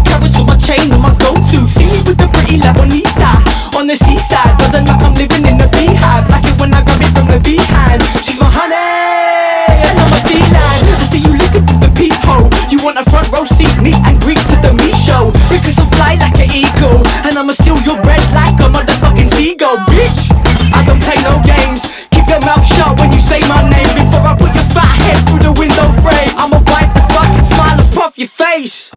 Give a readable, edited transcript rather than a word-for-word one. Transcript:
carats with my chain and my go-to. See me with the pretty la bonita on the seaside, buzzing like I'm living in a beehive. Like it when I grab it from the behind. She's my honey and I'm a feline. I see you looking for the peephole. You want a front row seat, meet and greet to the me show. Because I'm fly like an eagle, and I'ma steal your bread like a motherfucking seagull, bitch. I don't play no games.